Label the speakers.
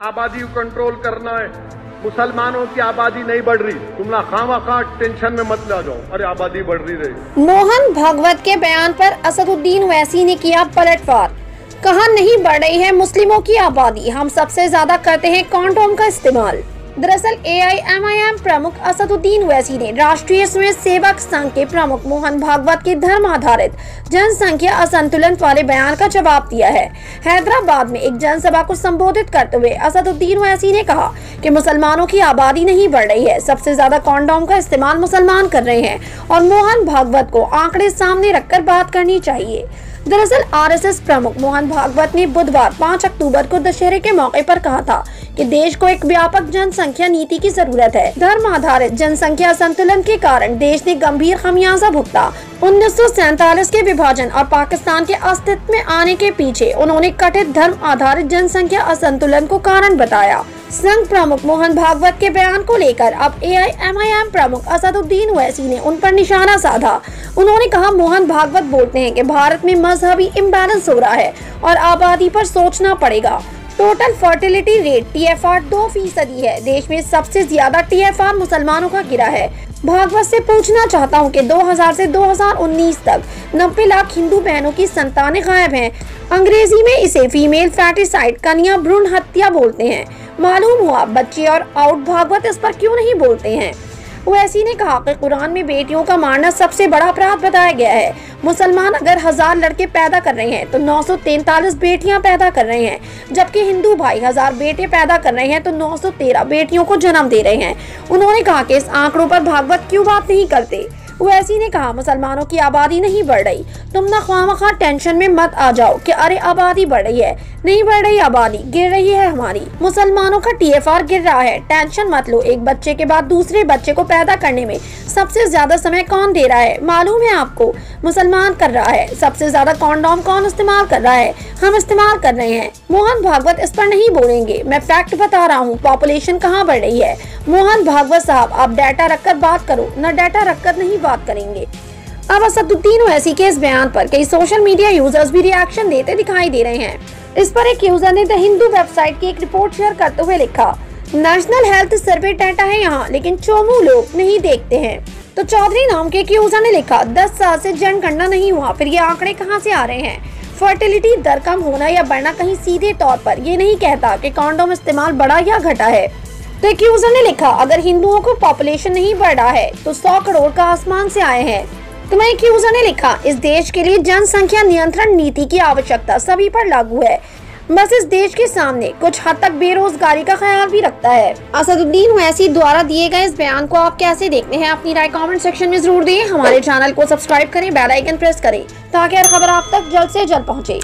Speaker 1: आबादी को कंट्रोल करना है। मुसलमानों की आबादी नहीं बढ़ रही, तुम ना खामखा टेंशन में मत ला जाओ, अरे आबादी बढ़ रही रही।
Speaker 2: मोहन भागवत के बयान पर असदुद्दीन ओवैसी ने किया पलटवार, कहा नहीं बढ़ रही है मुस्लिमों की आबादी, हम सबसे ज्यादा करते हैं कॉन्डोम का इस्तेमाल। दरअसल AIMIM प्रमुख असदुद्दीन ओवैसी ने राष्ट्रीय स्वयं सेवक संघ के प्रमुख मोहन भागवत के धर्म आधारित जनसंख्या असंतुलन वाले बयान का जवाब दिया है। हैदराबाद में एक जनसभा को संबोधित करते हुए असदुद्दीन ओवैसी ने कहा कि मुसलमानों की आबादी नहीं बढ़ रही है, सबसे ज्यादा कॉन्डोम का इस्तेमाल मुसलमान कर रहे हैं और मोहन भागवत को आंकड़े सामने रखकर बात करनी चाहिए। दरअसल RSS प्रमुख मोहन भागवत ने बुधवार 5 अक्टूबर को दशहरे के मौके पर कहा था कि देश को एक व्यापक जनसंख्या नीति की जरूरत है। धर्म आधारित जनसंख्या संतुलन के कारण देश ने गंभीर खमियाजा भुगता। 1947 के विभाजन और पाकिस्तान के अस्तित्व में आने के पीछे उन्होंने कथित धर्म आधारित जनसंख्या असंतुलन को कारण बताया। संघ प्रमुख मोहन भागवत के बयान को लेकर अब AIMIM प्रमुख असदुद्दीन ओवैसी ने उन पर निशाना साधा। उन्होंने कहा, मोहन भागवत बोलते हैं कि भारत में मजहबी इम्बैलेंस हो रहा है और आबादी पर सोचना पड़ेगा। टोटल फर्टिलिटी रेट TFR 2% है। देश में सबसे ज्यादा TFR मुसलमानों का गिरा है। भागवत से पूछना चाहता हूं कि 2000 से 2019 तक 90 लाख हिंदू बहनों की संतानें गायब हैं। अंग्रेजी में इसे फीमेल फैटिसाइड कन्या भ्रूण हत्या बोलते हैं। मालूम हुआ बच्चे और आउट भागवत इस पर क्यों नहीं बोलते हैं। ओवैसी ने कहा कि कुरान में बेटियों का मारना सबसे बड़ा अपराध बताया गया है। मुसलमान अगर 1000 लड़के पैदा कर रहे हैं तो 943 बेटियां पैदा कर रहे हैं, जबकि हिंदू भाई 1000 बेटे पैदा कर रहे हैं तो 913 बेटियों को जन्म दे रहे हैं। उन्होंने कहा कि इस आंकड़ों पर भागवत क्यों बात नहीं करते। ओवैसी ने कहा, मुसलमानों की आबादी नहीं बढ़ रही, तुम ना ख्वामखा टेंशन में मत आ जाओ कि अरे आबादी बढ़ रही है, नहीं बढ़ रही आबादी, गिर रही है हमारी। मुसलमानों का TFR गिर रहा है, टेंशन मत लो। एक बच्चे के बाद दूसरे बच्चे को पैदा करने में सबसे ज्यादा समय कौन दे रहा है मालूम है आपको? मुसलमान कर रहा है। सबसे ज्यादा कॉन्डोम कौन इस्तेमाल कर रहा है? हम इस्तेमाल कर रहे हैं। मोहन भागवत इस पर नहीं बोलेंगे, मैं फैक्ट बता रहा हूँ, पॉपुलेशन कहाँ बढ़ रही है। मोहन भागवत साहब, आप डाटा रखकर बात करो, न डाटा रखकर नहीं बात करेंगे। अब असदुद्दीन ओवैसी के इस बयान पर कई सोशल मीडिया यूजर्स भी रिएक्शन देते दिखाई दे रहे हैं। इस पर एक यूजर ने द हिंदू वेबसाइट की एक रिपोर्ट शेयर करते हुए लिखा, नेशनल हेल्थ सर्वे डाटा है यहाँ, लेकिन चोमू लोग नहीं देखते हैं। तो चौधरी नाम के एक यूजर ने लिखा, 10 साल से जनगणना नहीं हुआ, फिर ये आंकड़े कहाँ से आ रहे हैं? फर्टिलिटी दर कम होना या बढ़ना कहीं सीधे तौर पर ये नहीं कहता कि कॉन्डोम इस्तेमाल बढ़ा या घटा है। तो एक यूजर ने लिखा, अगर हिंदुओं को पॉपुलेशन नहीं बढ़ रहा है तो 100 करोड़ का आसमान से आए हैं। तो एक यूजर ने लिखा, इस देश के लिए जनसंख्या नियंत्रण नीति की आवश्यकता सभी पर लागू है, बस इस देश के सामने कुछ हद तक बेरोजगारी का ख्याल भी रखता है। असदुद्दीन ओवैसी द्वारा दिए गए इस बयान को आप कैसे देखते हैं? अपनी राय कमेंट सेक्शन में जरूर दें। हमारे चैनल को सब्सक्राइब करें, बेल आइकन प्रेस करें ताकि हर खबर आप तक जल्द से जल्द पहुंचे।